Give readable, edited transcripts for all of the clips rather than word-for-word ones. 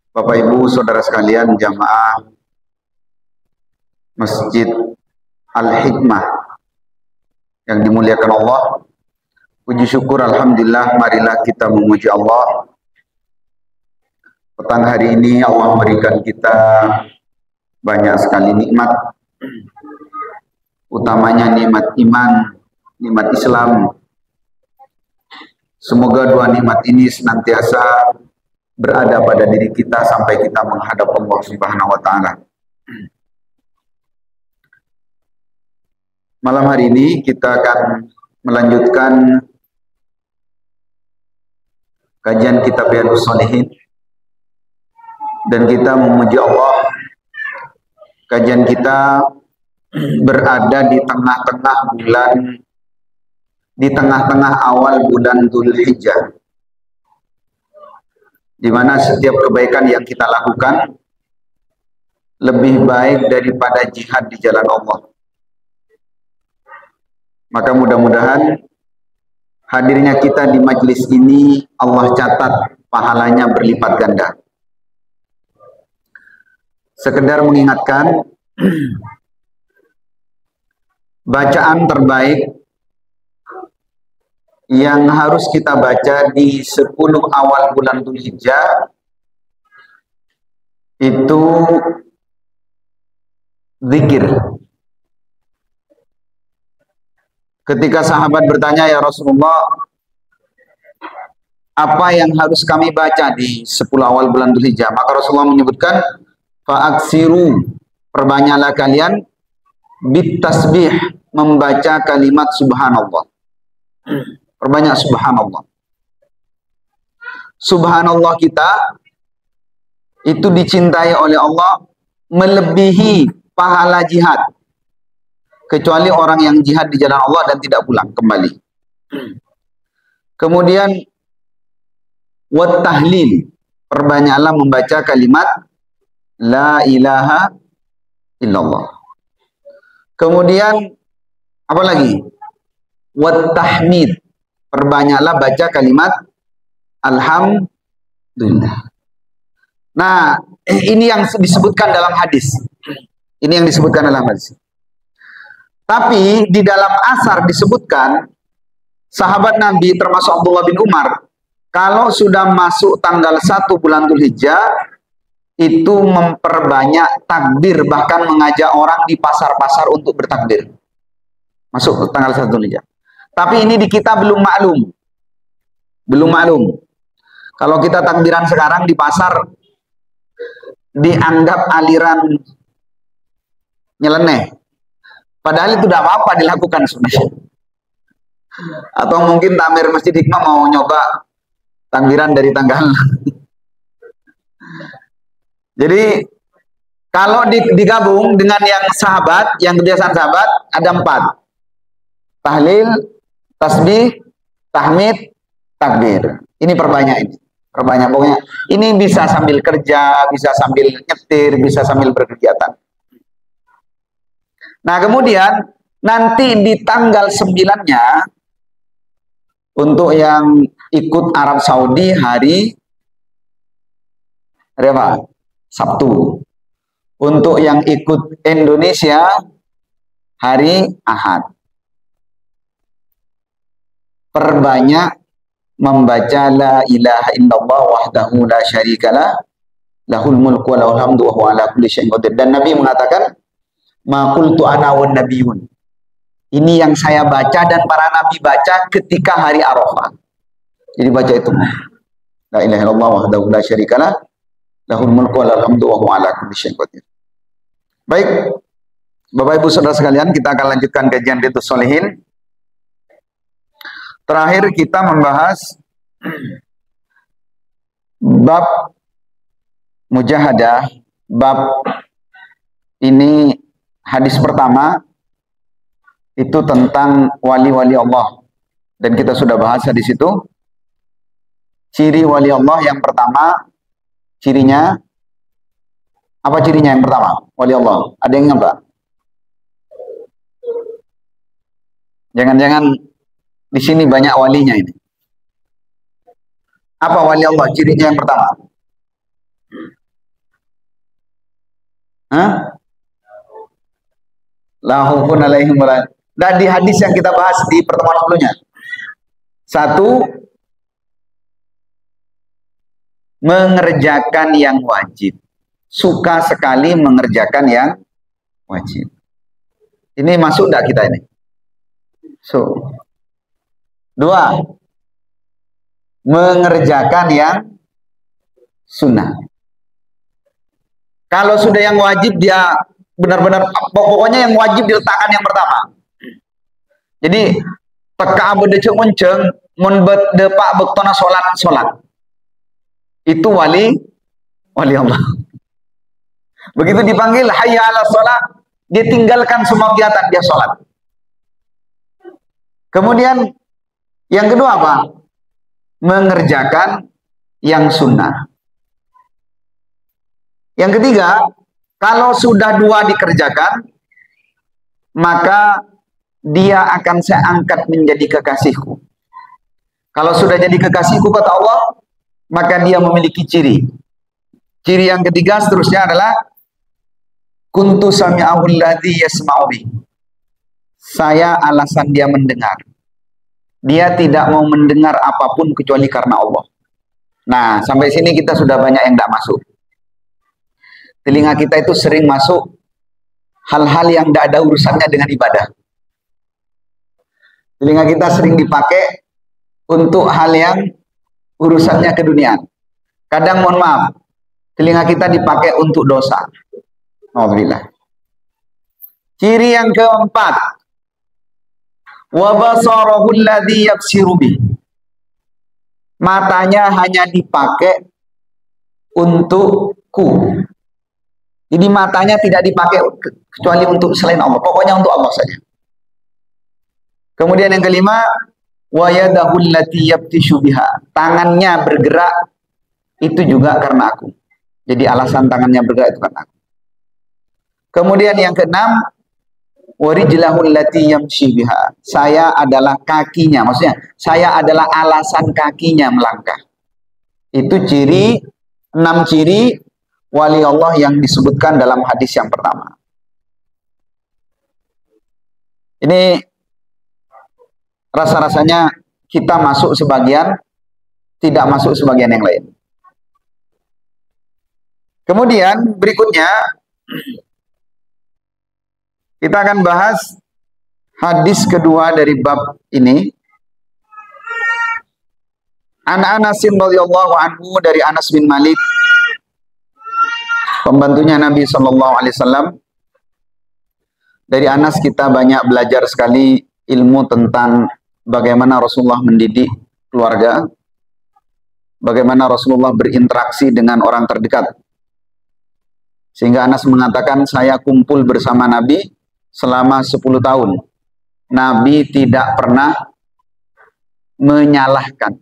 Bapak Ibu Saudara sekalian jamaah Masjid Al-Hikmah yang dimuliakan Allah. Puji syukur alhamdulillah, marilah kita memuji Allah. Petang hari ini Allah memberikan kita banyak sekali nikmat, utamanya nikmat iman, nikmat Islam. Semoga dua nikmat ini senantiasa berada pada diri kita sampai kita menghadap Allah Subhanahu wa taala. Malam hari ini kita akan melanjutkan kajian kitab Riyadhus Shalihin dan kita memuji Allah. Kajian kita berada di tengah-tengah awal bulan Dzulhijjah, di mana setiap kebaikan yang kita lakukan lebih baik daripada jihad di jalan Allah. Maka mudah-mudahan hadirnya kita di majelis ini Allah catat pahalanya berlipat ganda. Sekedar mengingatkan, bacaan terbaik yang harus kita baca di 10 awal bulan Dzulhijjah itu zikir. Ketika sahabat bertanya, "Ya Rasulullah, apa yang harus kami baca di 10 awal bulan Dzulhijjah?" Maka Rasulullah menyebutkan, "Fa'aksiru, perbanyaklah kalian bitasbih, membaca kalimat subhanallah." Perbanyak subhanallah. Subhanallah kita itu dicintai oleh Allah melebihi pahala jihad, kecuali orang yang jihad di jalan Allah dan tidak pulang kembali. Kemudian wat tahlil, perbanyaklah membaca kalimat la ilaha illallah. Kemudian apa lagi? Wat tahmid, perbanyaklah baca kalimat alhamdulillah. Nah, ini yang disebutkan dalam hadis. Ini yang disebutkan dalam hadis. Tapi di dalam asar disebutkan sahabat Nabi termasuk Abdullah bin Umar, kalau sudah masuk tanggal 1 bulan Dzulhijjah itu memperbanyak takbir, bahkan mengajak orang di pasar-pasar untuk bertakbir. Masuk tanggal 1 Dzulhijjah. Tapi ini di kita belum maklum. Belum maklum. Kalau kita takbiran sekarang di pasar dianggap aliran nyeleneh. Padahal itu tidak apa-apa dilakukan sebenarnya. Atau mungkin takmir Masjid Hikmah mau nyoba takbiran dari tanggal. Jadi kalau digabung dengan yang sahabat, yang kebiasaan sahabat ada 4. Tahlil, tasbih, tahmid, takbir. Ini perbanyak ini. Perbanyak pokoknya. Ini bisa sambil kerja, bisa sambil nyetir, bisa sambil berkegiatan. Nah, kemudian nanti di tanggal 9-nya untuk yang ikut Arab Saudi hari apa? Sabtu. Untuk yang ikut Indonesia hari Ahad. Perbanyak membaca la ilaha illallah wahdahu la syarikalah lahul mulku wa lahul hamdu wa huwa ala kulli syai'in qadir. Dan Nabi mengatakan, "Ma qultu ana wan nabiyun." Ini yang saya baca dan para nabi baca ketika hari Arafah. Jadi baca itu. La ilaha illallah wahdahu la syarikalah lahul mulku wa lahul hamdu wa huwa ala kulli syai'in qadir. Baik, Bapak Ibu Saudara sekalian, kita akan lanjutkan kajian Riyadhus Shalihin. Terakhir kita membahas bab mujahadah. Bab ini hadis pertama itu tentang wali-wali Allah. Dan kita sudah bahas hadis itu. Ciri wali Allah yang pertama, cirinya apa? Cirinya yang pertama wali Allah, ada yang ingat, Pak? Jangan-jangan di sini banyak walinya ini. Apa wali Allah? Cirinya yang pertama. Hah? La khaufun alaihim wala. Dan di hadis yang kita bahas di pertemuan sebelumnya. Satu, mengerjakan yang wajib. Suka sekali mengerjakan yang wajib. Ini masuk enggak kita ini? So. Dua, mengerjakan yang sunnah. Kalau sudah yang wajib dia benar-benar, pokoknya yang wajib diletakkan yang pertama. Jadi teka bedecek monceng mun depak bektona salat. Itu wali Allah. Begitu dipanggil hayya 'ala shalah, dia tinggalkan semua kegiatan, dia salat. Kemudian yang kedua apa? Mengerjakan yang sunnah. Yang ketiga, kalau sudah dua dikerjakan, maka dia akan saya angkat menjadi kekasihku. Kalau sudah jadi kekasihku kata Allah, maka dia memiliki ciri. Ciri yang ketiga seterusnya adalah kuntu sami'ahul ladzi yasma'u bi. Saya alasan dia mendengar. Dia tidak mau mendengar apapun kecuali karena Allah. Nah, sampai sini kita sudah banyak yang tidak masuk. Telinga kita itu sering masuk hal-hal yang tidak ada urusannya dengan ibadah. Telinga kita sering dipakai untuk hal yang urusannya keduniaan. Kadang mohon maaf, telinga kita dipakai untuk dosa. Alhamdulillah. Ciri yang keempat, wa basarahu alladhi yabsiru bih. Matanya hanya dipakai untukku. Jadi matanya tidak dipakai kecuali untuk selain Allah. Pokoknya untuk Allah saja. Kemudian yang kelima, wa yadahu allati yabtishu biha. Tangannya bergerak itu juga karena aku. Jadi alasan tangannya bergerak itu karena aku. Kemudian yang keenam, wa rijlahu allati yamshi biha. Saya adalah kakinya, maksudnya saya adalah alasan kakinya melangkah. Itu ciri, 6 ciri wali Allah yang disebutkan dalam hadis yang pertama. Ini rasa-rasanya kita masuk sebagian, tidak masuk sebagian yang lain. Kemudian berikutnya kita akan bahas hadis kedua dari bab ini. An Anas radhiyallahu anhu, dari Anas bin Malik, pembantunya Nabi Shallallahu Alaihi Wasallam. Dari Anas kita banyak belajar sekali ilmu tentang bagaimana Rasulullah mendidik keluarga, bagaimana Rasulullah berinteraksi dengan orang terdekat. Sehingga Anas mengatakan, saya kumpul bersama Nabi selama 10 tahun. Nabi tidak pernah menyalahkan.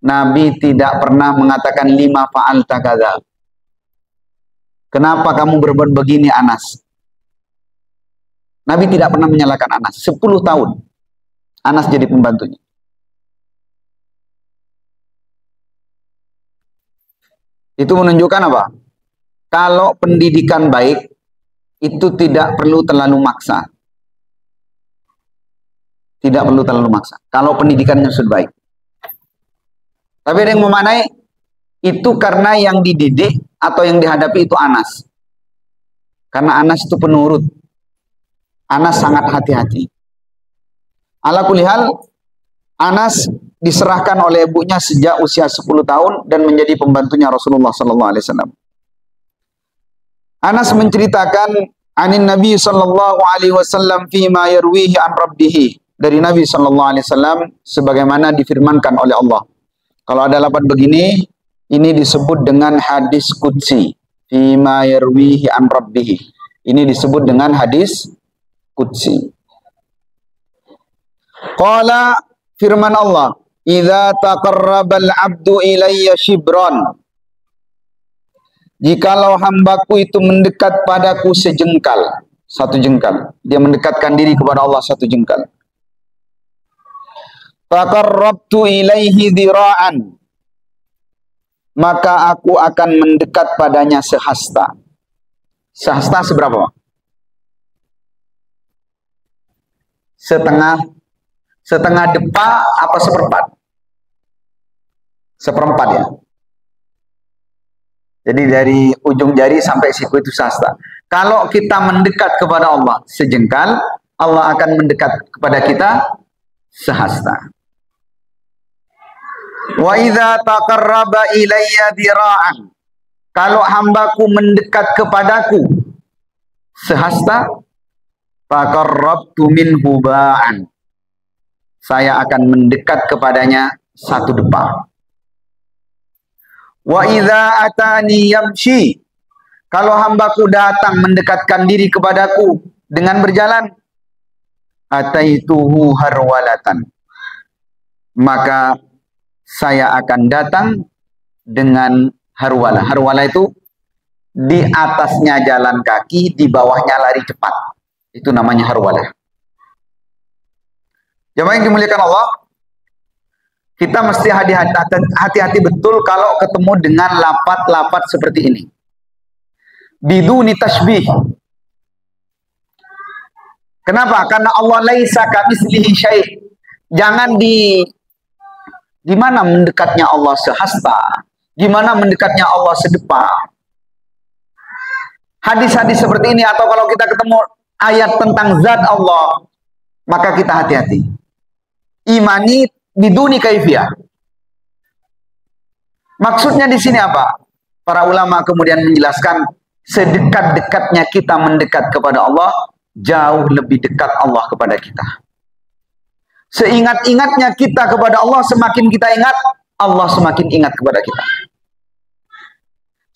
Nabi tidak pernah mengatakan lima fa'alta kadza. Kenapa kamu berbuat begini Anas? Nabi tidak pernah menyalahkan Anas. 10 tahun Anas jadi pembantunya. Itu menunjukkan apa? Kalau pendidikan baik, itu tidak perlu terlalu maksa. Tidak perlu terlalu maksa. Kalau pendidikannya sudah baik. Tapi ada yang memanai, itu karena yang dididik atau yang dihadapi itu Anas. Karena Anas itu penurut. Anas sangat hati-hati. Ala kulli hal, Anas diserahkan oleh ibunya sejak usia 10 tahun dan menjadi pembantunya Rasulullah sallallahu alaihi wasallam. Anas menceritakan anin Nabi sallallahu alaihi wasallam fima yarwihi an rabbih, dari Nabi sallallahu alaihi wasallam sebagaimana difirmankan oleh Allah. Kalau ada lafaz begini, ini disebut dengan hadis qudsi. Fima yarwihi an rabbih. Ini disebut dengan hadis qudsi. Qala, firman Allah, idza taqarrabal abdu ilayya shibran. Jikalau hambaku itu mendekat padaku sejengkal, 1 jengkal, dia mendekatkan diri kepada Allah 1 jengkal. Taqarrabtu ilaihi dhira'an, maka aku akan mendekat padanya sehasta. Sehasta seberapa? Setengah depa apa seperempat? Seperempat ya. Jadi dari ujung jari sampai siku itu sehasta. Kalau kita mendekat kepada Allah sejengkal, Allah akan mendekat kepada kita sehasta. Wa idza taqarraba ilayya dira'an. Kalau hambaku mendekat kepadaku sehasta, taqarrabtu minhu ba'an. Saya akan mendekat kepadanya satu depa. Wa idza atani yamshi. Kalau hambaku datang mendekatkan diri kepadaku dengan berjalan, ataituhu harwalatan. Maka saya akan datang dengan harwala. Harwala itu di atasnya jalan kaki, di bawahnya lari cepat. Itu namanya harwala. Jemaah yang dimuliakan Allah, kita mesti hati-hati betul kalau ketemu dengan lafaz-lafaz seperti ini. Biduni tashbih. Kenapa? Karena Allah laisa kamitslihi syai'. Jangan gimana mendekatnya Allah sehasta, gimana mendekatnya Allah sedepa. Hadis-hadis seperti ini, atau kalau kita ketemu ayat tentang zat Allah, maka kita hati-hati. Imani biduni kaifiyah. Maksudnya di sini apa? Para ulama kemudian menjelaskan, sedekat-dekatnya kita mendekat kepada Allah, jauh lebih dekat Allah kepada kita. Seingat-ingatnya kita kepada Allah, semakin kita ingat, Allah semakin ingat kepada kita.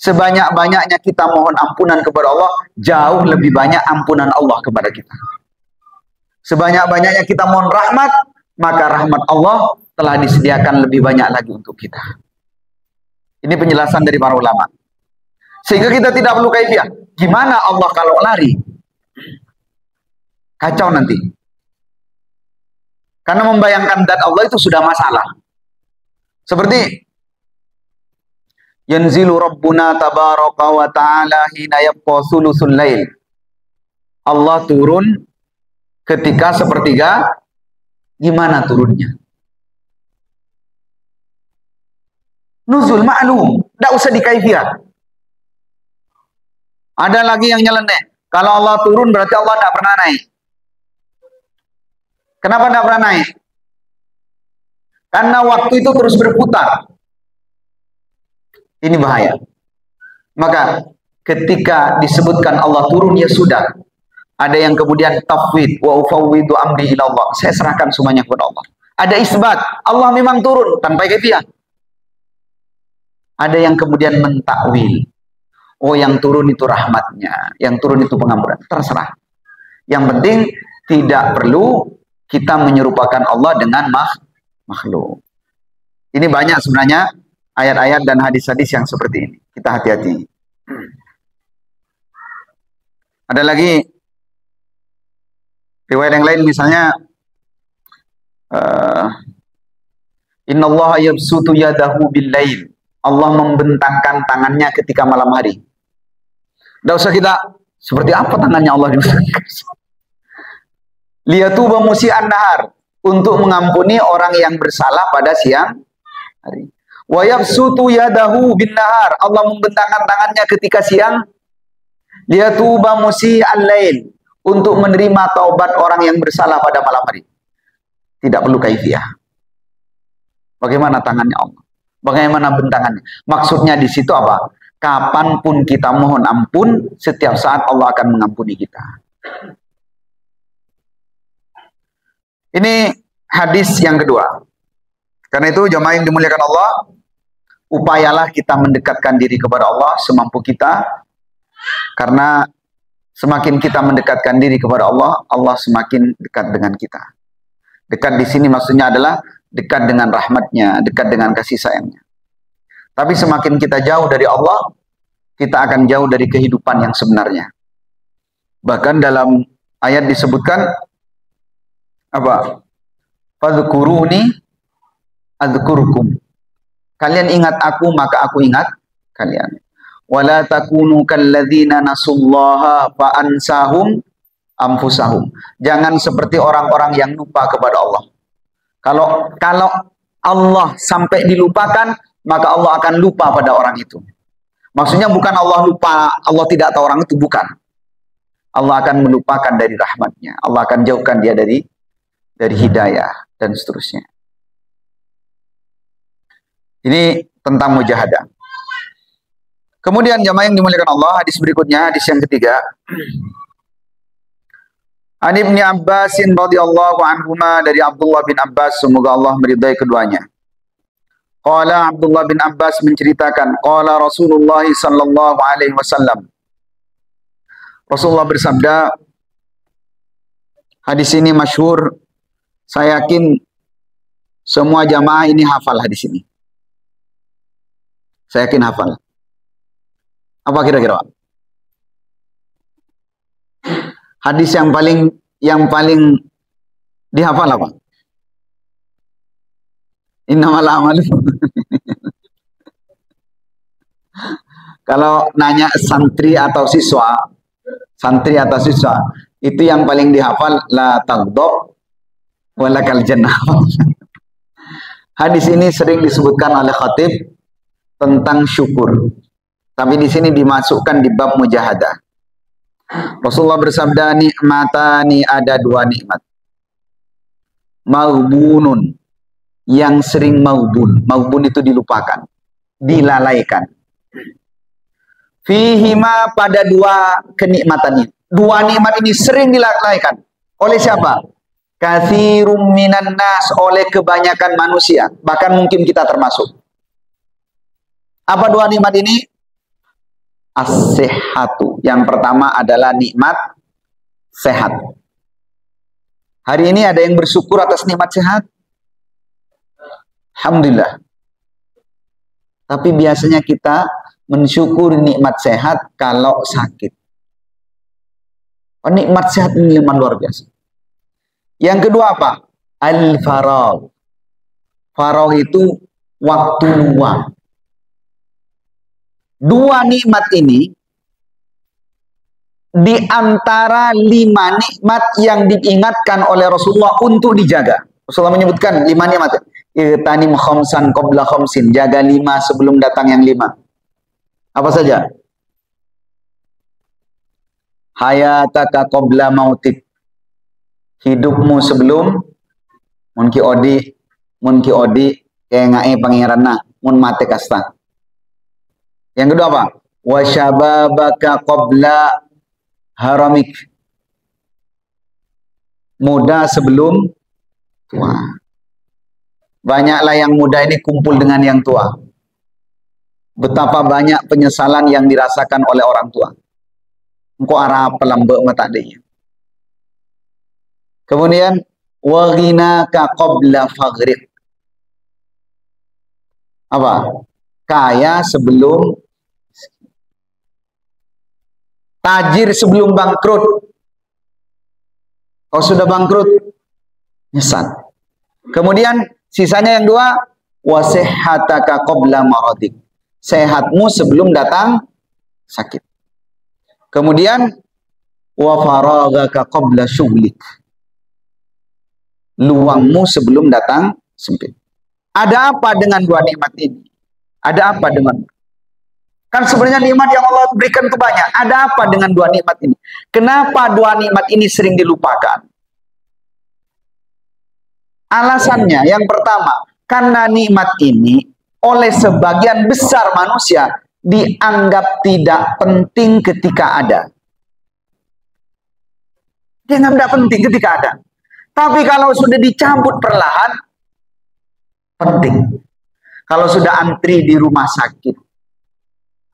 Sebanyak-banyaknya kita mohon ampunan kepada Allah, jauh lebih banyak ampunan Allah kepada kita. Sebanyak-banyaknya kita mohon rahmat, maka rahmat Allah telah disediakan lebih banyak lagi untuk kita. Ini penjelasan dari para ulama. Sehingga kita tidak perlu kaifiyah. Gimana Allah kalau lari? Kacau nanti. Karena membayangkan zat Allah itu sudah masalah. Seperti yanzilu rabbuna tabaraka wa ta'ala hina yabqa sulusul lail. Allah turun ketika sepertiga. Gimana turunnya? Nuzul ma'lum, tidak usah dikaifiyah. Ada lagi yang nyeleneh. Kalau Allah turun berarti Allah tidak pernah naik. Kenapa tidak pernah naik? Karena waktu itu terus berputar. Ini bahaya. Maka ketika disebutkan Allah turun, ya sudah. Ada yang kemudian tafwid, wa ufawwidu amri ila Allah. Saya serahkan semuanya kepada Allah. Ada isbat, Allah memang turun tanpa kaifiyah. Ada yang kemudian mentakwil. Oh, yang turun itu rahmatnya, yang turun itu pengampunan. Terserah. Yang penting tidak perlu kita menyerupakan Allah dengan makhluk. Ini banyak sebenarnya ayat-ayat dan hadis-hadis yang seperti ini. Kita hati-hati. Ada lagi riwayat yang lain, misalnya innallaha yabsutu yadahu bil-lail. Allah membentangkan tangannya ketika malam hari. Tidak usah kita seperti apa tangannya Allah dibentangkan. Liyatuba musi'an nahar, untuk mengampuni orang yang bersalah pada siang hari. Wa yabsutu yadahu bin nahar, Allah membentangkan tangannya ketika siang. Liyatuba musi'an lail, untuk menerima taubat orang yang bersalah pada malam hari. Tidak perlu kaifiyah. Bagaimana tangannya Allah? Bagaimana bentangannya? Maksudnya di situ apa? Kapanpun kita mohon ampun, setiap saat Allah akan mengampuni kita. Ini hadis yang kedua. Karena itu jemaah yang dimuliakan Allah, upayalah kita mendekatkan diri kepada Allah semampu kita. Karena semakin kita mendekatkan diri kepada Allah, Allah semakin dekat dengan kita. Dekat di sini maksudnya adalah dekat dengan rahmatnya, dekat dengan kasih sayangnya. Tapi semakin kita jauh dari Allah, kita akan jauh dari kehidupan yang sebenarnya. Bahkan dalam ayat disebutkan apa? Fadhkuruni adzkurukum. Kalian ingat aku, maka aku ingat kalian. Wala takunu kalladzina nasullaha fa ansahum anfusahum. Jangan seperti orang-orang yang lupa kepada Allah. Kalau Allah sampai dilupakan, maka Allah akan lupa pada orang itu. Maksudnya bukan Allah lupa, Allah tidak tahu orang itu, bukan. Allah akan melupakan dari rahmatnya. Allah akan jauhkan dia dari hidayah dan seterusnya. Ini tentang mujahadah. Kemudian jamaah yang dimuliakan Allah, hadis berikutnya, hadis yang ketiga. An Ibnu Abbas radhiyallahu anhuma, dari Abdullah bin Abbas, semoga Allah meridai keduanya. Qala Abdullah bin Abbas menceritakan, qala Rasulullah sallallahu alaihi wasallam. Rasulullah bersabda, hadis ini masyhur, saya yakin semua jamaah ini hafal hadis ini. Saya yakin hafal. Apa kira-kira? Hadis yang paling dihafal apa? Innamal a'malu. Kalau nanya santri atau siswa, itu yang paling dihafal la taghdab walakal jannah. Hadis ini sering disebutkan oleh khatib tentang syukur. Tapi di sini dimasukkan di bab mujahadah. Rasulullah bersabda, nikmatani, ada dua nikmat. Maghbunun, yang sering maghbun. Maghbun itu dilupakan, dilalaikan. Fihima, pada dua kenikmatan ini. Dua nikmat ini sering dilalaikan. Oleh siapa? Katsirum minan nas, oleh kebanyakan manusia. Bahkan mungkin kita termasuk. Apa dua nikmat ini? As-sihhatu. Yang pertama adalah nikmat sehat. Hari ini ada yang bersyukur atas nikmat sehat? Alhamdulillah. Tapi biasanya kita mensyukur nikmat sehat kalau sakit. Nikmat sehat ini memang luar biasa. Yang kedua apa? Al-faragh. Faragh itu waktu luang. Dua nikmat ini di antara 5 nikmat yang diingatkan oleh Rasulullah untuk dijaga. Rasulullah menyebutkan 5 nikmat. Irtanim khamsan qabla khamsin, jaga 5 sebelum datang yang 5. Apa saja? Hayataka qabla mautik, hidupmu sebelum mun ki odi kayak ngae pangeranna mun mate kasta. Yang kedua apa? Wa syababaka qabla haramik, muda sebelum tua. Banyaklah yang muda ini kumpul dengan yang tua. Betapa banyak penyesalan yang dirasakan oleh orang tua. Engkau arah pelambek mata dia. Kemudian wa ghinaka qabla faghrik. Apa? Kaya sebelum tajir, sebelum bangkrut. Kalau sudah bangkrut, nyesat. Kemudian sisanya yang 2, wasihhataka qabla maradik, sehatmu sebelum datang sakit. Kemudian wa faragaka qabla syughlik, luangmu sebelum datang sempit. Ada apa dengan dua nikmat ini? Ada apa dengan? Kan sebenarnya nikmat yang Allah berikan itu banyak. Ada apa dengan dua nikmat ini? Kenapa dua nikmat ini sering dilupakan? Alasannya yang pertama, karena nikmat ini oleh sebagian besar manusia dianggap tidak penting ketika ada. Dianggap tidak penting ketika ada. Tapi kalau sudah dicabut perlahan, penting. Kalau sudah antri di rumah sakit,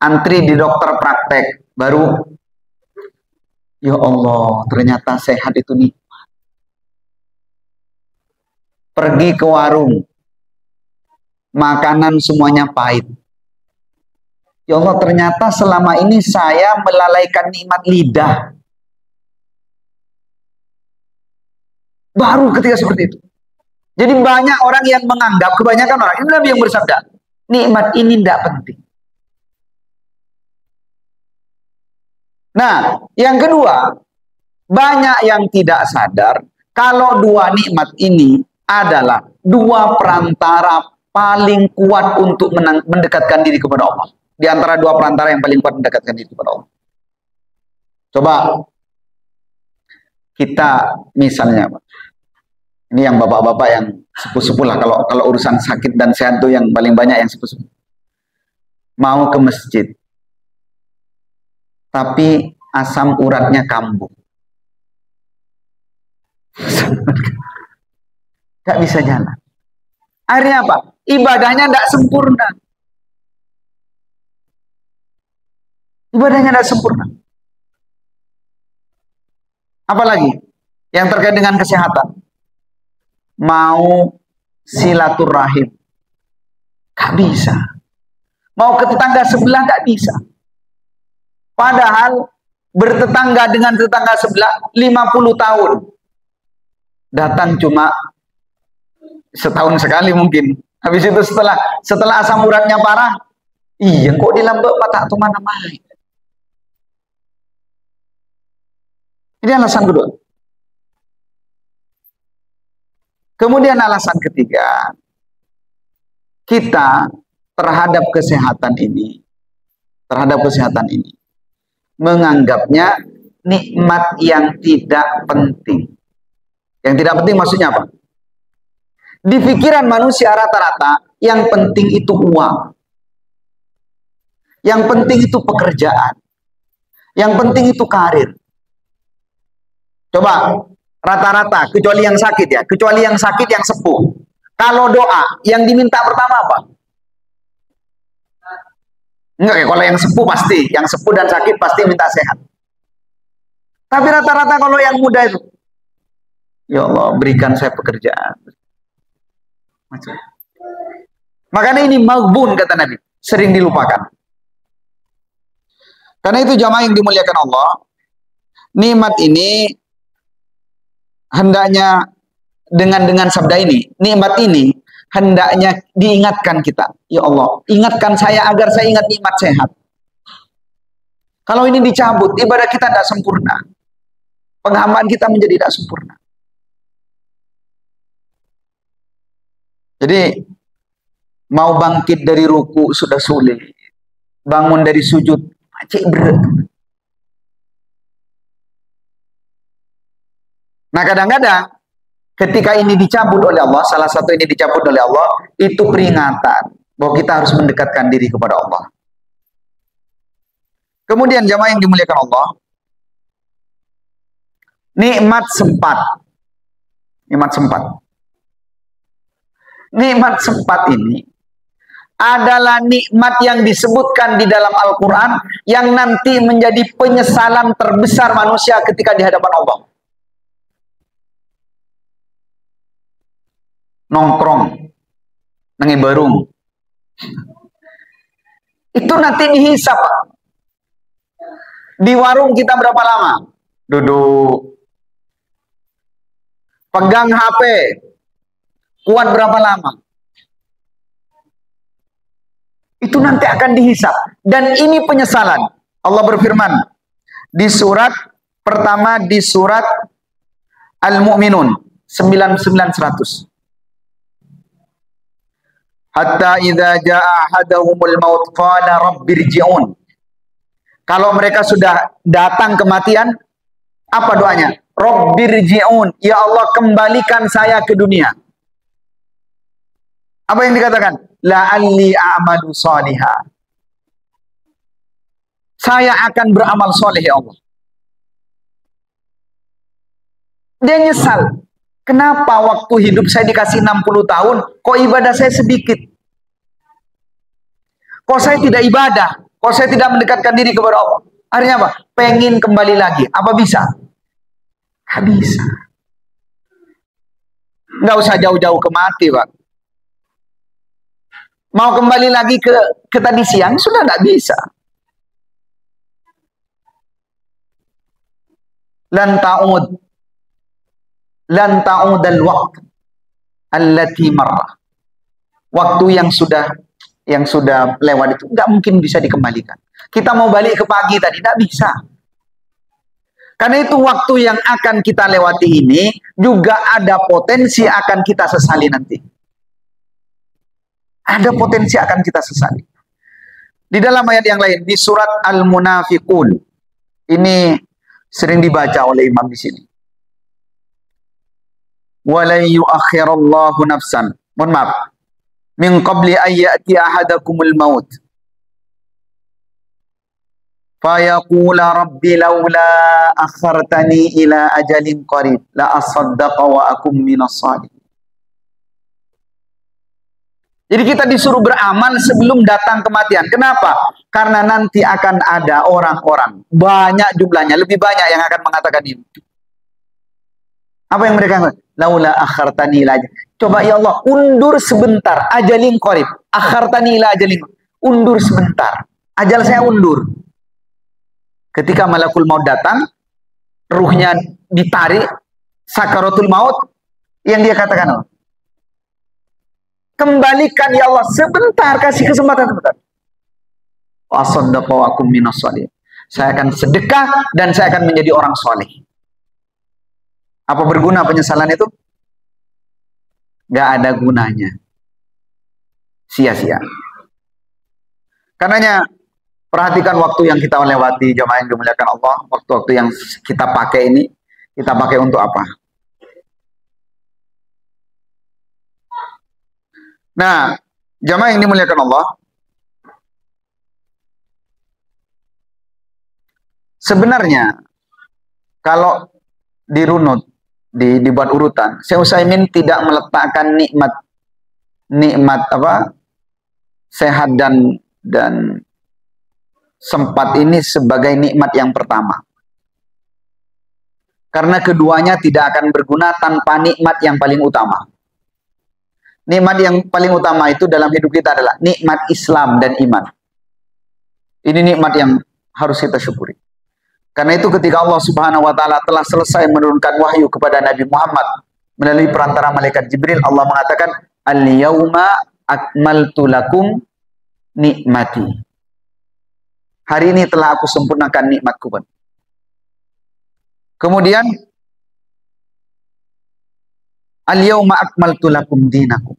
antri di dokter praktek, baru, ya Allah, ternyata sehat itu nih. Pergi ke warung, makanan semuanya pahit. Ya Allah, ternyata selama ini saya melalaikan nikmat lidah. Baru ketika seperti itu. Jadi banyak orang yang menganggap, kebanyakan orang, ini Nabi yang bersabda, nikmat ini tidak penting. Nah, yang kedua, banyak yang tidak sadar kalau dua nikmat ini adalah dua perantara paling kuat untuk mendekatkan diri kepada Allah. Di antara dua perantara yang paling kuat mendekatkan diri kepada Allah. Coba kita misalnya, ini yang bapak-bapak yang sepuh-sepuh lah, kalau urusan sakit dan sehat itu yang paling banyak yang sepuh-sepuh. Mau ke masjid, tapi asam uratnya kambuh. Gak bisa jalan. Akhirnya apa? Ibadahnya tidak sempurna. Ibadahnya tidak sempurna. Apalagi yang terkait dengan kesehatan. Mau silaturahim, gak bisa. Mau ke tetangga sebelah gak bisa. Padahal bertetangga dengan tetangga sebelah 50 tahun. Datang cuma setahun sekali mungkin. Habis itu setelah asam uratnya parah, iya kok dilambek mata atau mana-mana. Ini alasan kedua. Kemudian alasan ketiga, kita terhadap kesehatan ini menganggapnya nikmat yang tidak penting. Yang tidak penting maksudnya apa? Di pikiran manusia rata-rata yang penting itu uang, yang penting itu pekerjaan, yang penting itu karir. Coba rata-rata, kecuali yang sakit ya, kecuali yang sakit yang sepuh. Kalau doa, yang diminta pertama apa? Enggak ya, kalau yang sepuh pasti, yang sepuh dan sakit pasti minta sehat. Tapi rata-rata kalau yang muda itu, ya Allah berikan saya pekerjaan. Makanya ini maghbun kata Nabi, sering dilupakan. Karena itu jamaah yang dimuliakan Allah, nikmat ini hendaknya dengan sabda ini, nikmat ini hendaknya diingatkan kita. Ya Allah, ingatkan saya agar saya ingat nikmat sehat. Kalau ini dicabut, ibadah kita tidak sempurna. Penghambaan kita menjadi tidak sempurna. Jadi, mau bangkit dari ruku sudah sulit. Bangun dari sujud, macet berat. Nah kadang-kadang ketika ini dicabut oleh Allah, salah satu ini dicabut oleh Allah, itu peringatan bahwa kita harus mendekatkan diri kepada Allah. Kemudian jamaah yang dimuliakan Allah, nikmat sempat. Nikmat sempat ini adalah nikmat yang disebutkan di dalam Al-Quran yang nanti menjadi penyesalan terbesar manusia ketika di hadapan Allah. Nongkrong nangi barung itu nanti dihisap, Pak. Di warung kita berapa lama duduk, pegang HP kuat berapa lama, itu nanti akan dihisap. Dan ini penyesalan. Allah berfirman di surat pertama, di surat Al-Mu'minun 99-100. Hatta idza jaa ahaduhumul maut qala rabbirji'un. Kalau mereka sudah datang kematian, apa doanya? Rabbirji'un, ya Allah kembalikan saya ke dunia. Apa yang dikatakan? La'alli a'malu shaliha. Saya akan beramal soleh ya Allah. Dia nyesal. Kenapa waktu hidup saya dikasih 60 tahun, kok ibadah saya sedikit? Kok saya tidak ibadah? Kok saya tidak mendekatkan diri kepada Allah? Akhirnya apa? Pengen kembali lagi. Apa bisa? Nggak bisa. Nggak usah jauh-jauh ke mati, Pak. Mau kembali lagi ke tadi siang, sudah nggak bisa. Lan ta'udal waqt allati marrah. Waktu yang sudah lewat itu nggak mungkin bisa dikembalikan. Kita mau balik ke pagi tadi, nggak bisa. Karena itu waktu yang akan kita lewati ini juga ada potensi akan kita sesali nanti. Ada potensi akan kita sesali. Di dalam ayat yang lain, di surat Al-Munafiqun, ini sering dibaca oleh imam di sini. Wala yu'akhirallahu nafsan. Mohon maaf. Min qabli ayyati ahadakumul maut. Fayaqula rabbi laula akhartani ila ajalin qarib la asaddaqa wa akum minas salihin. Jadi kita disuruh beramal sebelum datang kematian. Kenapa? Karena nanti akan ada orang-orang, banyak jumlahnya, lebih banyak yang akan mengatakan ini. Apa yang mereka katakan? Laula akhartani ila ajalin. Coba ya Allah, undur sebentar, ajalin qarib. Akhartani ila ajalin. Undur sebentar. Ajal saya undur. Ketika malakul maut datang, ruhnya ditarik, sakaratul maut, yang dia katakan, kembalikan ya Allah sebentar, kasih kesempatan sebentar. Wasaddaqa wa akum minas shalihin. Saya akan sedekah dan saya akan menjadi orang soleh. Apa berguna penyesalan itu? Gak ada gunanya. Sia-sia. Karenanya perhatikan waktu yang kita lewati, jemaah yang dimuliakan Allah. Waktu-waktu yang kita pakai ini, kita pakai untuk apa? Nah, jemaah yang dimuliakan Allah, sebenarnya kalau dirunut, dibuat urutan, Syekh Utsaimin tidak meletakkan nikmat apa sehat dan sempat ini sebagai nikmat yang pertama. Karena keduanya tidak akan berguna tanpa nikmat yang paling utama. Nikmat yang paling utama itu dalam hidup kita adalah nikmat Islam dan iman. Ini nikmat yang harus kita syukuri. Karena itu ketika Allah Subhanahu wa taala telah selesai menurunkan wahyu kepada Nabi Muhammad melalui perantara malaikat Jibril, Allah mengatakan, "Al-yauma akmaltu lakum nikmati." Hari ini telah aku sempurnakan nikmatku. Kemudian, "Al-yauma akmaltu lakum dinakum."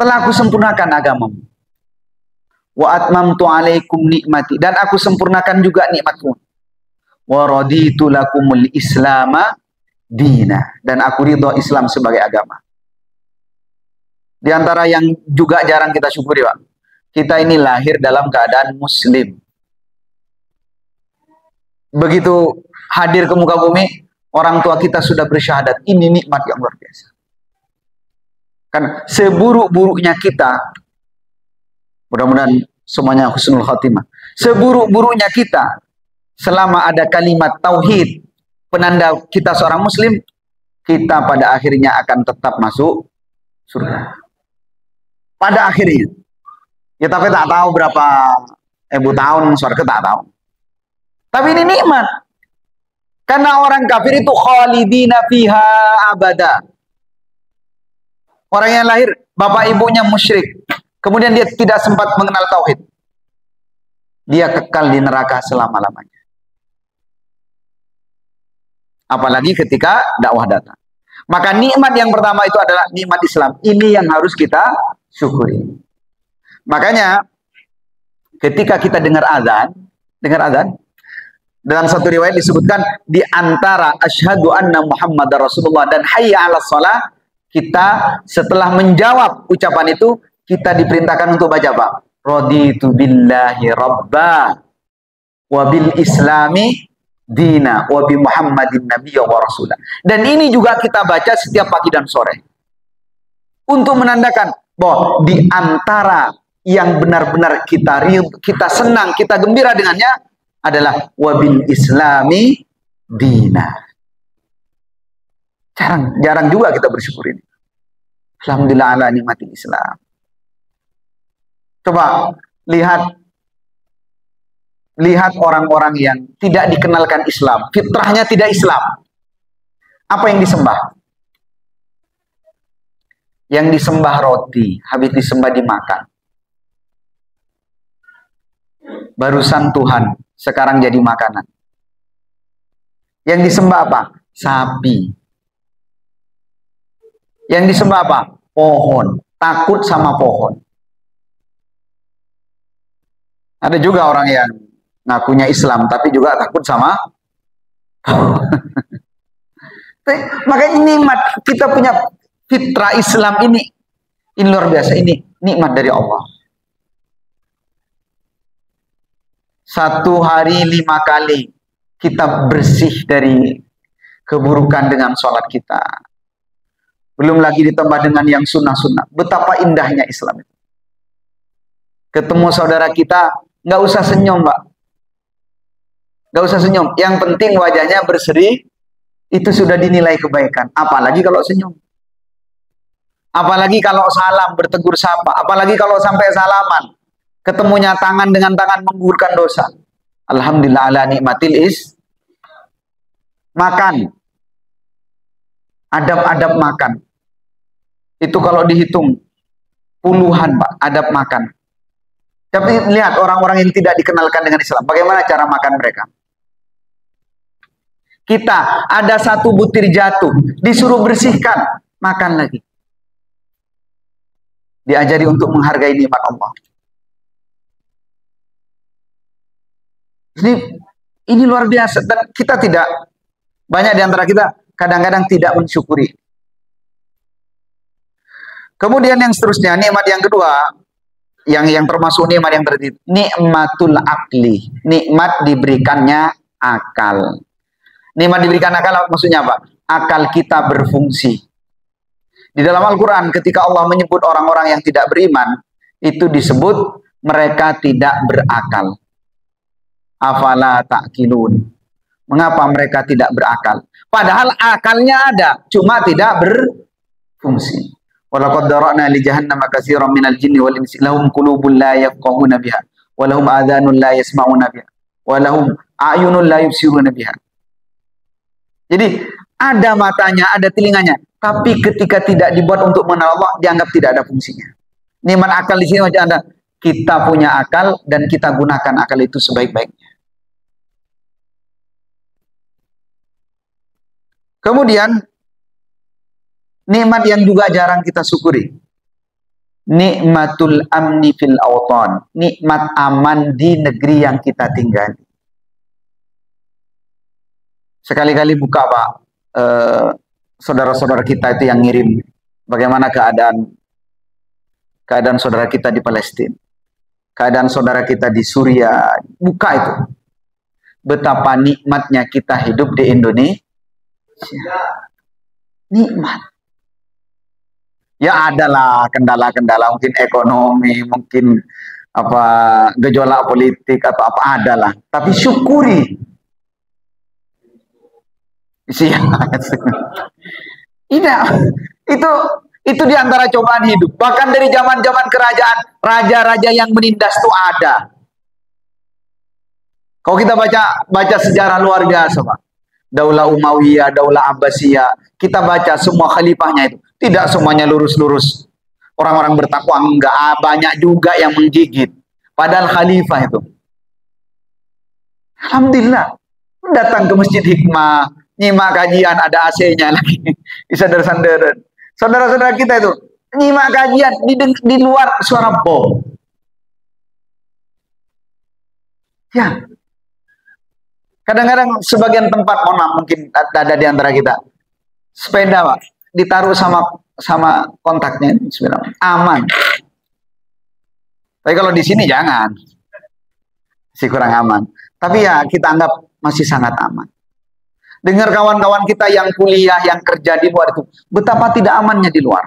Telah aku sempurnakan agamamu. Wa atmamtu alaikum nikmati, dan aku sempurnakan juga nikmatku. Wa raditu lakumul islama dina, dan aku ridho Islam sebagai agama. Di antara yang juga jarang kita syukuri, Pak, kita ini lahir dalam keadaan muslim. Begitu hadir ke muka bumi, orang tua kita sudah bersyahadat. Ini nikmat yang luar biasa. Kan seburuk-buruknya kita, mudah-mudahan semuanya husnul khatimah. Seburuk-buruknya kita, selama ada kalimat tauhid, penanda kita seorang muslim, kita pada akhirnya akan tetap masuk surga. Pada akhirnya. Ya tapi tak tahu berapa tahun surga, tak tahu. Tapi ini nikmat. Karena orang kafir itu khalidina fiha abada. Orang yang lahir, bapak ibunya musyrik, kemudian dia tidak sempat mengenal tauhid, dia kekal di neraka selama-lamanya. Apalagi ketika dakwah datang. Maka nikmat yang pertama itu adalah nikmat Islam. Ini yang harus kita syukuri. Makanya ketika kita dengar azan, dalam satu riwayat disebutkan di antara asyhadu anna Muhammadar Rasulullah dan hayya 'alas shalah, kita setelah menjawab ucapan itu, kita diperintahkan untuk baca apa? Raditu billahi rabba wa bil islami dina wa bi Muhammadin nabiyya wa rasulah. Dan ini juga kita baca setiap pagi dan sore. Untuk menandakan bahwa di antara yang benar-benar kita senang, kita gembira dengannya adalah wa bil islami dina. Jarang juga kita bersyukur ini. Alhamdulillah ala nikmatil Islam. Coba lihat orang-orang yang tidak dikenalkan Islam, fitrahnya tidak Islam. Apa yang disembah? Yang disembah roti, habis disembah dimakan. Barusan Tuhan, sekarang jadi makanan. Yang disembah apa? Sapi. Yang disembah apa? Pohon. Takut sama pohon. Ada juga orang yang ngakunya Islam tapi juga takut sama makanya nikmat kita punya fitrah Islam ini luar biasa, ini nikmat dari Allah. 1 hari 5 kali kita bersih dari keburukan dengan sholat kita, belum lagi ditambah dengan yang sunnah-sunnah. Betapa indahnya Islam itu. Ketemu saudara kita nggak usah senyum, Mbak, nggak usah senyum, yang penting wajahnya berseri, itu sudah dinilai kebaikan. Apalagi kalau senyum, apalagi kalau salam, bertegur sapa, apalagi kalau sampai salaman, ketemunya tangan dengan tangan menggugurkan dosa. Alhamdulillah ala nikmatil makan, adab-adab makan itu kalau dihitung puluhan, Pak, adab makan. Tapi lihat orang-orang yang tidak dikenalkan dengan Islam, bagaimana cara makan mereka. Kita ada 1 butir jatuh, disuruh bersihkan, makan lagi. Diajari untuk menghargai nikmat Allah. Ini luar biasa, dan kita tidak, banyak di antara kita kadang-kadang tidak mensyukuri. Kemudian yang seterusnya, nikmat yang kedua, yang termasuk nikmat yang terdiri, nikmatul akli, nikmat diberikannya akal. Nikmat diberikan akal maksudnya apa? Akal kita berfungsi. Di dalam Al-Quran ketika Allah menyebut orang-orang yang tidak beriman, itu disebut mereka tidak berakal. Afala ta'qilun. Mengapa mereka tidak berakal? Padahal akalnya ada, cuma tidak berfungsi. Walaqad dara'na li jahannama katsiran minal jinni wal insi lahum qulubun la yafqahuna biha wa lahum adhanun la yasma'una biha wa lahum a'yunun la yubsiruna biha. Jadi ada matanya, ada telinganya, tapi ketika tidak dibuat untuk mengenal Allah, dianggap tidak ada fungsinya. Nikmat akal di sini ada, kita punya akal dan kita gunakan akal itu sebaik-baiknya. Kemudian nikmat yang juga jarang kita syukuri, nikmatul amni fil awtan, nikmat aman di negeri yang kita tinggali. Sekali-kali buka, Pak, saudara-saudara kita itu yang ngirim bagaimana keadaan saudara kita di Palestina, keadaan saudara kita di Suriah, buka itu. Betapa nikmatnya kita hidup di Indonesia. Nikmat. Ya adalah kendala-kendala, mungkin ekonomi, mungkin apa gejolak politik atau apa, adalah. Tapi syukuri. Tidak, itu diantara cobaan hidup. Bahkan dari zaman-zaman kerajaan, raja-raja yang menindas itu ada. Kalau kita baca sejarah luar biasa, Pak. Daulah Umayyah, Daulah Abbasiyah, kita baca semua khalifahnya itu, tidak semuanya lurus-lurus. Orang-orang bertakwa enggak, banyak juga yang menggigit. Padahal khalifah itu, alhamdulillah, datang ke Masjid Hikmah, nyimak kajian, ada AC-nya lagi, disandar-sandaran. Saudara-saudara kita itu nyimak kajian di luar suara bom. Ya. Kadang-kadang sebagian tempat, mohon maaf, mungkin ada di antara kita, sepeda, Pak, ditaruh sama kontaknya, sepeda aman. Tapi kalau di sini jangan, sih kurang aman. Tapi ya kita anggap masih sangat aman. Dengar kawan-kawan kita yang kuliah, yang kerja di luar itu, betapa tidak amannya di luar.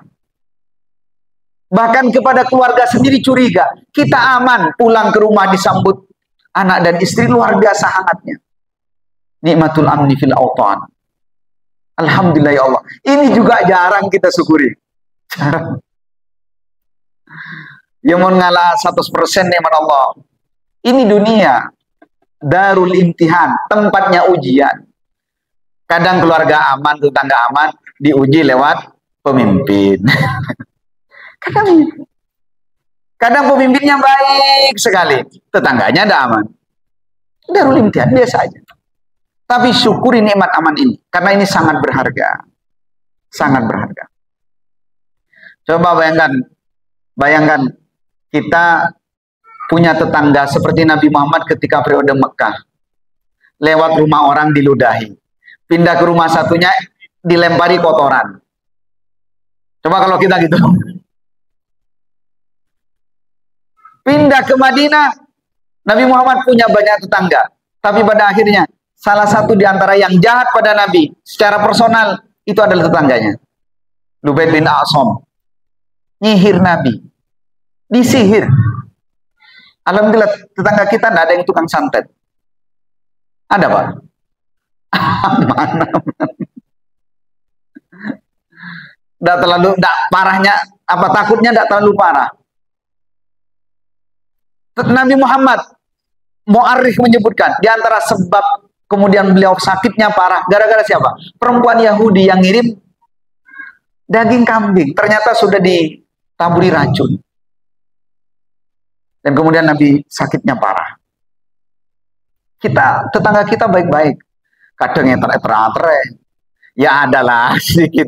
Bahkan kepada keluarga sendiri curiga. Kita aman, pulang ke rumah disambut anak dan istri, luar biasa hangatnya. Nikmatul amni fil awtan. Alhamdulillah ya Allah. Ini juga jarang kita syukuri. Ya mau ngalah 100% nikmat Allah. Ini dunia, darul imtihan, tempatnya ujian. Kadang keluarga aman, tetangga aman, diuji lewat pemimpin. Kadang pemimpinnya baik sekali, tetangganya ada aman. Darul imtihan, biasa aja. Tapi syukuri nikmat aman ini, karena ini sangat berharga. Sangat berharga. Coba bayangkan kita punya tetangga seperti Nabi Muhammad ketika periode Mekah. Lewat rumah orang diludahi. Pindah ke rumah satunya dilempari kotoran. Coba kalau kita gitu. Pindah ke Madinah, Nabi Muhammad punya banyak tetangga. Tapi pada akhirnya, salah satu di antara yang jahat pada Nabi, secara personal, itu adalah tetangganya. Lubaid bin A'som. Nyihir Nabi. Disihir. Alhamdulillah, tetangga kita tidak ada yang tukang santet. Ada, Pak? Mana? Tidak terlalu, tidak parahnya, apa takutnya tidak terlalu parah. Nabi Muhammad Mu'arrikh menyebutkan di antara sebab kemudian beliau sakitnya parah gara-gara siapa? Perempuan Yahudi yang ngirim daging kambing, ternyata sudah ditaburi racun. Dan kemudian Nabi sakitnya parah. Tetangga kita baik-baik. Kadang yang ter-ter, ya adalah sedikit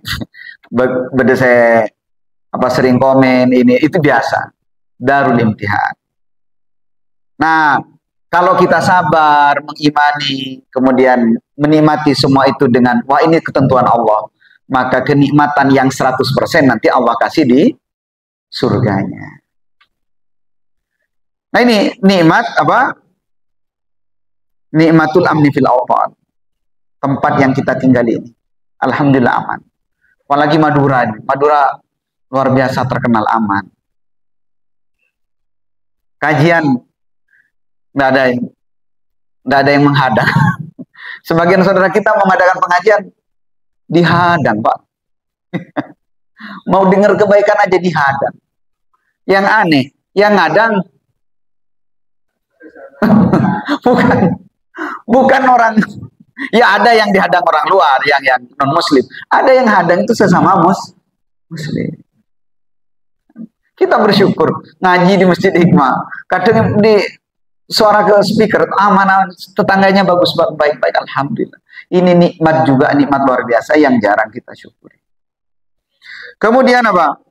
bedese apa sering komen ini itu biasa. Darul imtihan. Nah, kalau kita sabar, mengimani, kemudian menikmati semua itu dengan, wah ini ketentuan Allah, maka kenikmatan yang 100% nanti Allah kasih di surganya. Nah ini nikmat apa? Nikmatul amni fil awtan. Tempat yang kita tinggali ini. Alhamdulillah aman. Apalagi Madura. Madura luar biasa terkenal aman. Kajian nggak ada yang menghadang. Sebagian saudara kita mengadakan pengajian dihadang, Pak. Mau dengar kebaikan aja dihadang. Yang aneh, yang ngadang bukan orang. Ya ada yang dihadang orang luar, yang non muslim. Ada yang hadang itu sesama muslim. Kita bersyukur ngaji di Masjid Hikmah. Kadang di suara ke speaker, amanah tetangganya bagus, baik-baik, alhamdulillah. Ini nikmat juga, nikmat luar biasa yang jarang kita syukuri. Kemudian apa?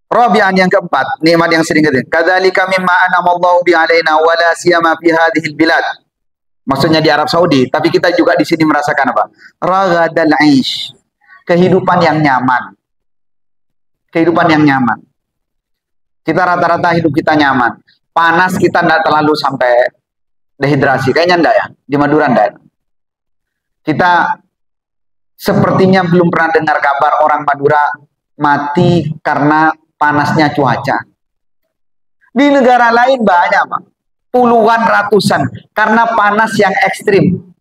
Rabi'an yang keempat, nikmat yang sering kita. Kadzalika mimma anamallahu bi alaina wa la siyama fi hadhil bilad. Maksudnya di Arab Saudi, tapi kita juga di sini merasakan apa? Raghadal 'aish. Kehidupan yang nyaman. Kehidupan yang nyaman. Kita rata-rata hidup kita nyaman. Panas kita tidak terlalu sampai dehidrasi. Kayaknya enggak ya? Di Madura enggak. Kita sepertinya belum pernah dengar kabar orang Madura mati karena panasnya cuaca. Di negara lain banyak, Pak. Puluhan, ratusan. Karena panas yang ekstrim.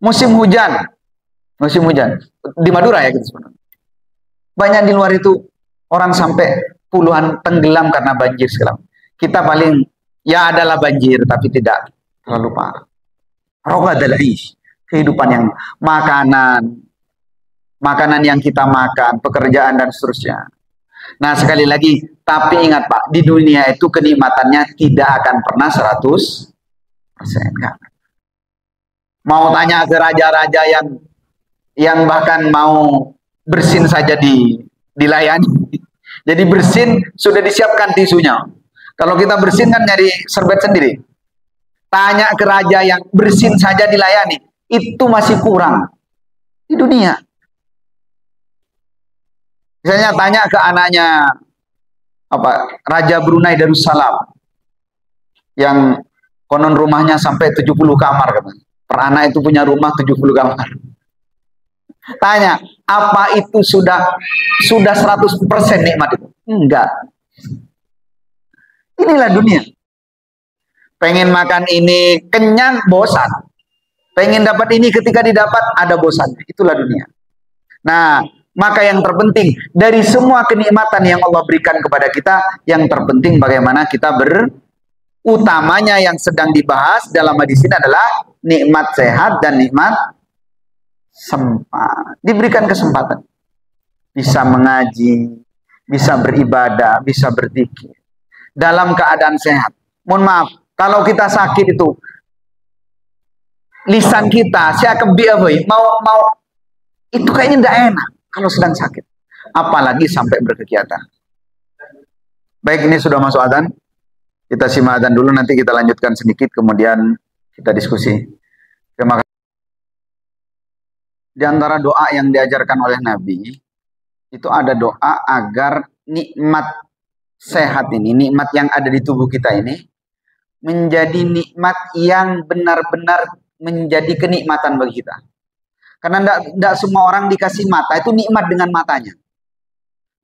Musim hujan. Di Madura ya gitu sebenarnya. Banyak di luar itu orang sampai puluhan tenggelam karena banjir segala. Kita paling ya adalah banjir tapi tidak terlalu parah. Raghadal 'aish, kehidupan yang makanan yang kita makan, pekerjaan dan seterusnya. Nah, sekali lagi, tapi ingat Pak, di dunia itu kenikmatannya tidak akan pernah 100%. Enggak. Mau tanya ke raja-raja yang bahkan mau bersin saja dilayani. Jadi bersin sudah disiapkan tisunya. Kalau kita bersin kan nyari serbet sendiri. Tanya ke raja yang bersin saja dilayani, itu masih kurang di dunia. Misalnya tanya ke anaknya Raja Brunei Darussalam yang konon rumahnya sampai 70 kamar katanya. Per anak itu punya rumah 70 kamar. Tanya, apa itu sudah 100% nikmat itu? Enggak. Inilah dunia. Pengen makan ini, kenyang, bosan. Pengen dapat ini, ketika didapat, ada bosan. Itulah dunia. Nah, maka yang terpenting, dari semua kenikmatan yang Allah berikan kepada kita, yang terpenting bagaimana kita utamanya yang sedang dibahas dalam hadis ini adalah nikmat sehat dan nikmat sempat. Diberikan kesempatan. Bisa mengaji, bisa beribadah, bisa berzikir. dalam keadaan sehat. Mohon maaf, kalau kita sakit itu lisan kita saya mau itu kayaknya tidak enak kalau sedang sakit, apalagi sampai berkegiatan. Baik, ini sudah masuk adzan. Kita simak adzan dulu, nanti kita lanjutkan sedikit, kemudian kita diskusi. Terima kasih. Di antara doa yang diajarkan oleh Nabi, itu ada doa agar nikmat sehat ini, nikmat yang ada di tubuh kita ini, menjadi nikmat yang benar-benar menjadi kenikmatan bagi kita. Karena tidak semua orang dikasih mata itu nikmat dengan matanya.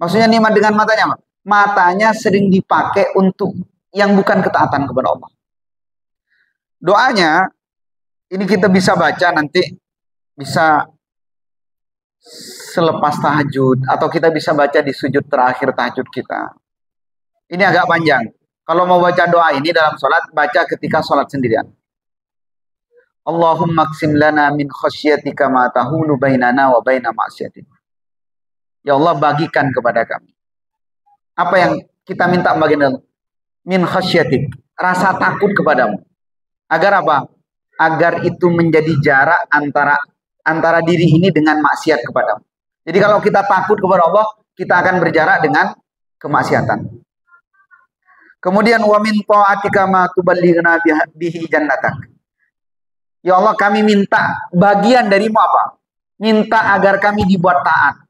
Maksudnya nikmat dengan matanya apa? Matanya sering dipakai untuk yang bukan ketaatan kepada Allah. Doanya ini kita bisa baca nanti, bisa selepas tahajud, atau kita bisa baca di sujud terakhir tahajud kita. Ini agak panjang. Kalau mau baca doa ini dalam sholat, baca ketika sholat sendirian. Allahumma qsim lana min khasyatika ma tahulu bainana wa baina ma'syatik. Ya Allah, bagikan kepada kami apa yang kita minta bagian min khasyatik, rasa takut kepadamu. Agar apa? Agar itu menjadi jarak antara diri ini dengan maksiat kepadamu. Jadi kalau kita takut kepada Allah, kita akan berjarak dengan kemaksiatan. Kemudian wa min ta'atika ma tuballighna bihi jannatak. Ya Allah, kami minta bagian darimu apa? Minta agar kami dibuat taat,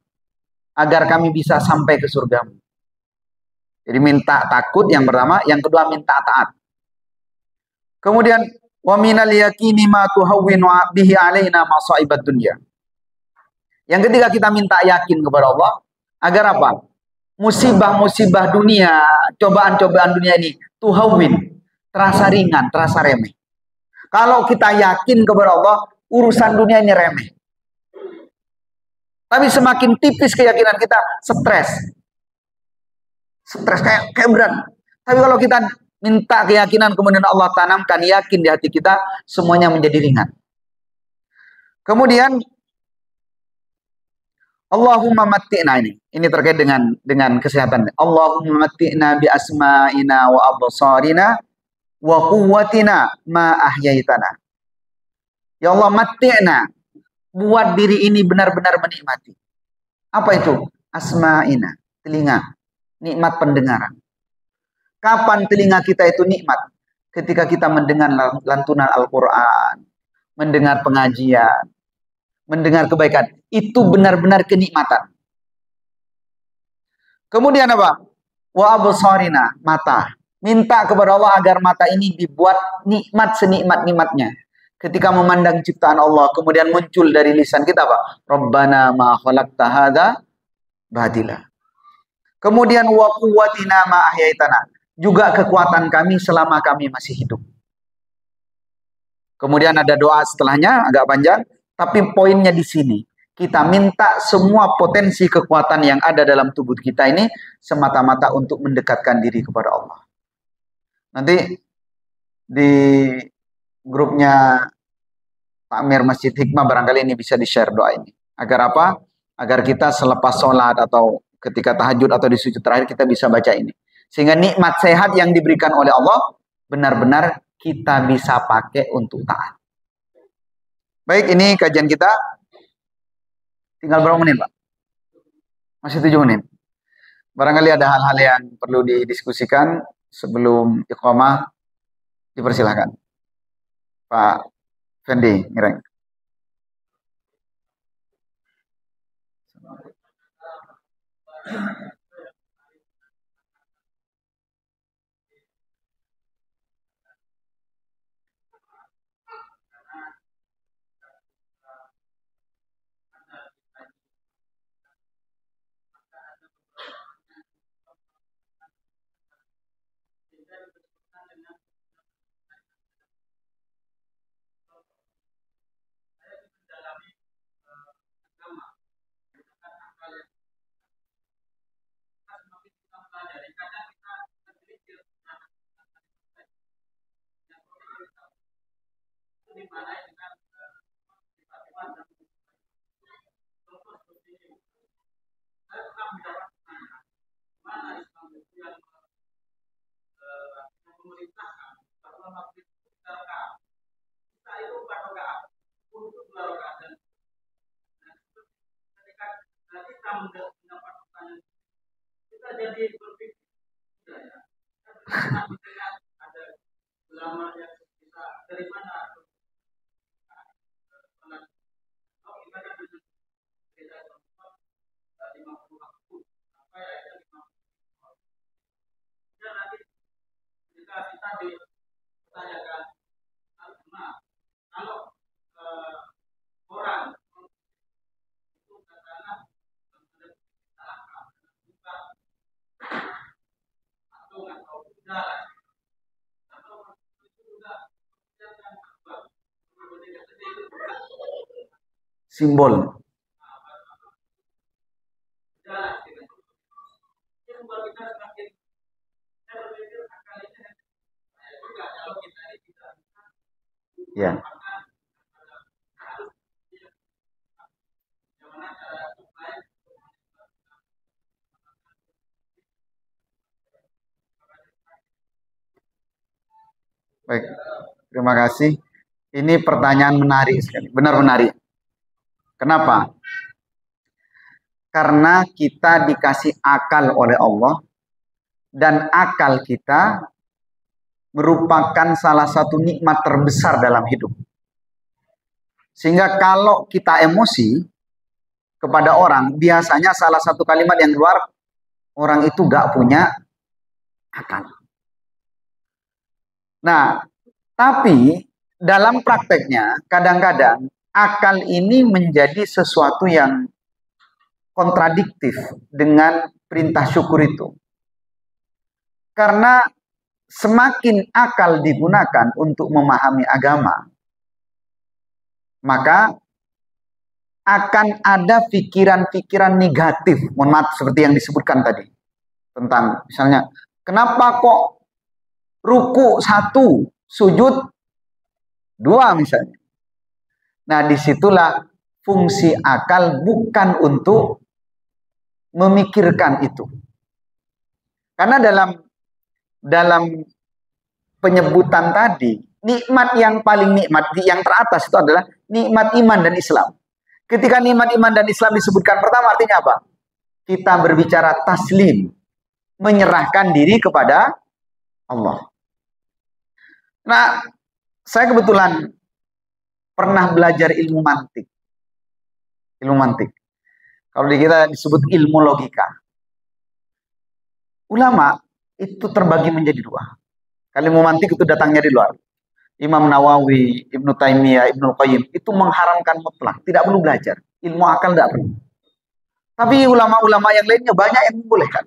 agar kami bisa sampai ke surgamu. Jadi minta takut yang pertama, yang kedua minta taat. Kemudian wa minal yaqini ma tuhawwinu bihi alaina masaibat dunya. Yang ketiga, kita minta yakin kepada Allah agar apa? Musibah-musibah dunia, cobaan-cobaan dunia ini tuhawwin, terasa ringan, terasa remeh. Kalau kita yakin kepada Allah, urusan dunia ini remeh. Tapi semakin tipis keyakinan kita, stres. Stres kayak berat. Tapi kalau kita minta keyakinan, kemudian Allah tanamkan yakin di hati kita, semuanya menjadi ringan. Kemudian Allahumma matti'na, ini terkait dengan kesehatan. Allahumma matti'na bi asma'ina wa absarina wa quwwatina ma ahyaitana. Ya Allah, matti'na, buat diri ini benar-benar menikmati. Apa itu? Asma'ina, telinga, nikmat pendengaran. Kapan telinga kita itu nikmat? Ketika kita mendengar lantunan Al-Quran, mendengar pengajian, mendengar kebaikan. Itu benar-benar kenikmatan. Kemudian apa? Wa absarina, mata. Minta kepada Allah agar mata ini dibuat nikmat senikmat-nikmatnya. Ketika memandang ciptaan Allah, kemudian muncul dari lisan kita apa? Rabbana ma khalaqta hadza batila. Kemudian wa quwwatina ma ahyaitana. Juga kekuatan kami selama kami masih hidup. Kemudian ada doa setelahnya, agak panjang, tapi poinnya di sini. Kita minta semua potensi kekuatan yang ada dalam tubuh kita ini semata-mata untuk mendekatkan diri kepada Allah. Nanti di grupnya Takmir Masjid Hikmah barangkali ini bisa di-share doa ini. Agar apa? Agar kita selepas sholat atau ketika tahajud atau di sujud terakhir kita bisa baca ini. Sehingga nikmat sehat yang diberikan oleh Allah benar-benar kita bisa pakai untuk taat. Baik, ini kajian kita. Tinggal berapa menit, Pak? Masih 7 menit. Barangkali ada hal-hal yang perlu didiskusikan sebelum iqamah, dipersilahkan. Pak Fendi, Ngereng. Simbol. Ya. Baik, terima kasih. Ini pertanyaan menarik sekali, benar menarik. Kenapa? Karena kita dikasih akal oleh Allah, dan akal kita merupakan salah satu nikmat terbesar dalam hidup. Sehingga kalau kita emosi kepada orang, biasanya salah satu kalimat yang keluar, orang itu gak punya akal. Nah, tapi dalam prakteknya kadang-kadang akal ini menjadi sesuatu yang kontradiktif dengan perintah syukur itu. Karena semakin akal digunakan untuk memahami agama, maka akan ada pikiran-pikiran negatif, mohon maaf, seperti yang disebutkan tadi. Tentang misalnya, kenapa kok ruku 1, sujud 2 misalnya. Nah, disitulah fungsi akal bukan untuk memikirkan itu. Karena dalam penyebutan tadi, nikmat yang paling nikmat, yang teratas itu adalah nikmat iman dan Islam. Ketika nikmat iman dan Islam disebutkan pertama, artinya apa? Kita berbicara taslim, menyerahkan diri kepada Allah. Nah, saya kebetulan pernah belajar ilmu mantik. Ilmu mantik. Kalau di kita disebut ilmu logika. Ulama itu terbagi menjadi 2. Kalau ilmu mantik itu datangnya di luar. Imam Nawawi, Ibnu Taimiyah, Ibnu Qayyim itu mengharamkan mutlak, tidak perlu belajar. Ilmu akal tidak perlu. Tapi ulama-ulama yang lainnya banyak yang membolehkan.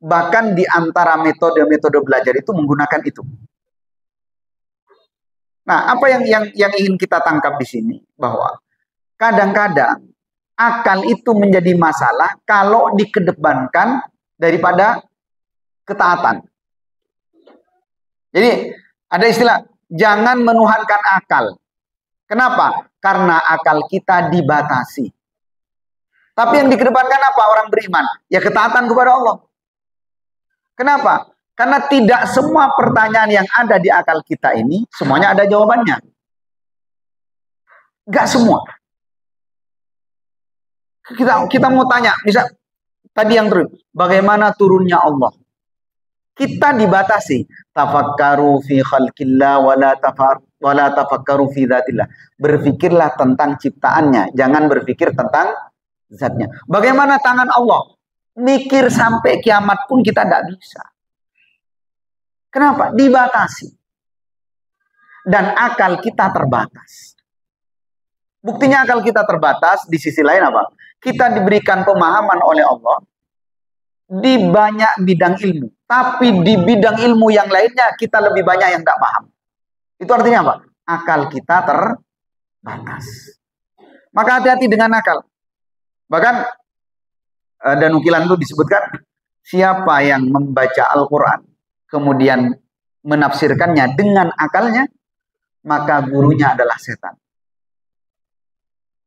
Bahkan di antara metode-metode belajar itu menggunakan itu. Nah, apa yang ingin kita tangkap di sini, bahwa kadang-kadang akal itu menjadi masalah kalau dikedepankan daripada ketaatan. Jadi ada istilah, jangan menuhankan akal. Kenapa? Karena akal kita dibatasi. Tapi yang dikedepankan apa orang beriman? Ya ketaatan kepada Allah. Kenapa? Karena tidak semua pertanyaan yang ada di akal kita ini semuanya ada jawabannya. Gak semua. Kita mau tanya, misal tadi yang turun, bagaimana turunnya Allah? Kita dibatasi. Tafakkaru fi khalqillah wala tafakkaru fi dzatillah. Berpikirlah tentang ciptaannya, jangan berpikir tentang zatnya. Bagaimana tangan Allah? Mikir sampai kiamat pun kita tidak bisa. Kenapa? Dibatasi. Dan akal kita terbatas. Buktinya akal kita terbatas, di sisi lain apa? Kita diberikan pemahaman oleh Allah di banyak bidang ilmu. Tapi di bidang ilmu yang lainnya kita lebih banyak yang tidak paham. Itu artinya apa? Akal kita terbatas. Maka hati-hati dengan akal. Bahkan ada nukilan itu disebutkan, siapa yang membaca Al-Quran kemudian menafsirkannya dengan akalnya, maka gurunya adalah setan.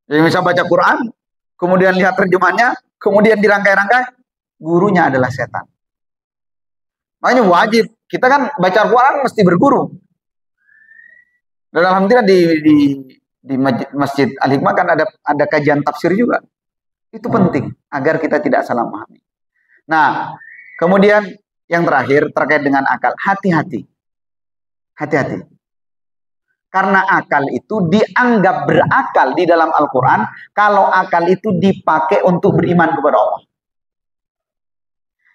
Jadi misal baca Quran, kemudian lihat terjemahnya, kemudian dirangkai-rangkai, gurunya adalah setan. Makanya wajib, kita kan baca Quran mesti berguru. Dan alhamdulillah di Masjid Al-Hikmah kan ada kajian tafsir juga. Itu penting agar kita tidak salah memahami. Nah, kemudian yang terakhir terkait dengan akal, hati-hati. Hati-hati. Karena akal itu dianggap berakal di dalam Al-Quran kalau akal itu dipakai untuk beriman kepada Allah.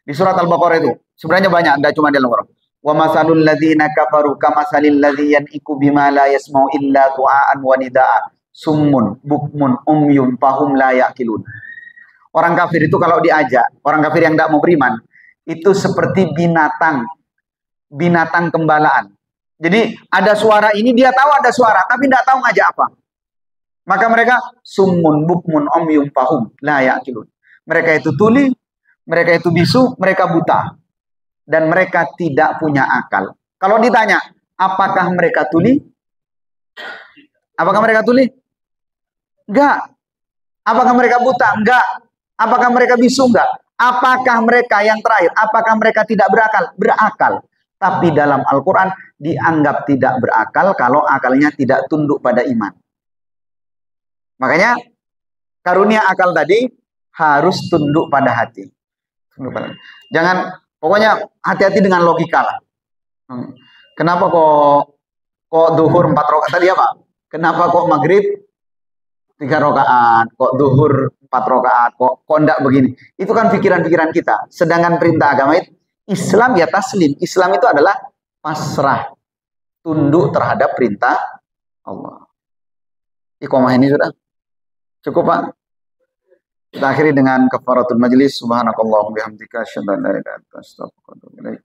Di surat Al-Baqarah itu sebenarnya banyak, tidak cuma di Al-Quran. Wa masalul ladzina kafaru kamasalil ladzi yan'iku bima la yasma'u illa du'aan wa nidaa. Summun bukmun umyun fahum la yaqilun. Orang kafir itu kalau diajak, orang kafir yang tidak mau beriman, itu seperti binatang gembalaan. Jadi ada suara ini, dia tahu ada suara, tapi tidak tahu ngajak apa. Maka mereka summun bukmun umyun fahum la yaqilun. Mereka itu tuli, mereka itu bisu, mereka buta. Dan mereka tidak punya akal. Kalau ditanya, apakah mereka tuli? Apakah mereka tuli? Enggak. Apakah mereka buta? Enggak. Apakah mereka bisu? Enggak. Apakah mereka yang terakhir? Apakah mereka tidak berakal? Berakal. Tapi dalam Al-Quran dianggap tidak berakal kalau akalnya tidak tunduk pada iman. Makanya karunia akal tadi harus tunduk pada hati. Jangan, pokoknya hati-hati dengan logika lah. Kenapa kok duhur 4 rakaat tadi apa? Kenapa kok maghrib 3 rakaat? Kok duhur 4 rakaat? Kok enggak begini? Itu kan pikiran-pikiran kita. Sedangkan perintah agama itu Islam ya taslim. Islam itu adalah pasrah, tunduk terhadap perintah Allah. Iqamah ini sudah cukup, Pak. Kita akhiri dengan kafaratul majlis. Subhanakallahumma bihamdika asyhadu an la ilaha illa anta astaghfiruka wa atubu ilaik.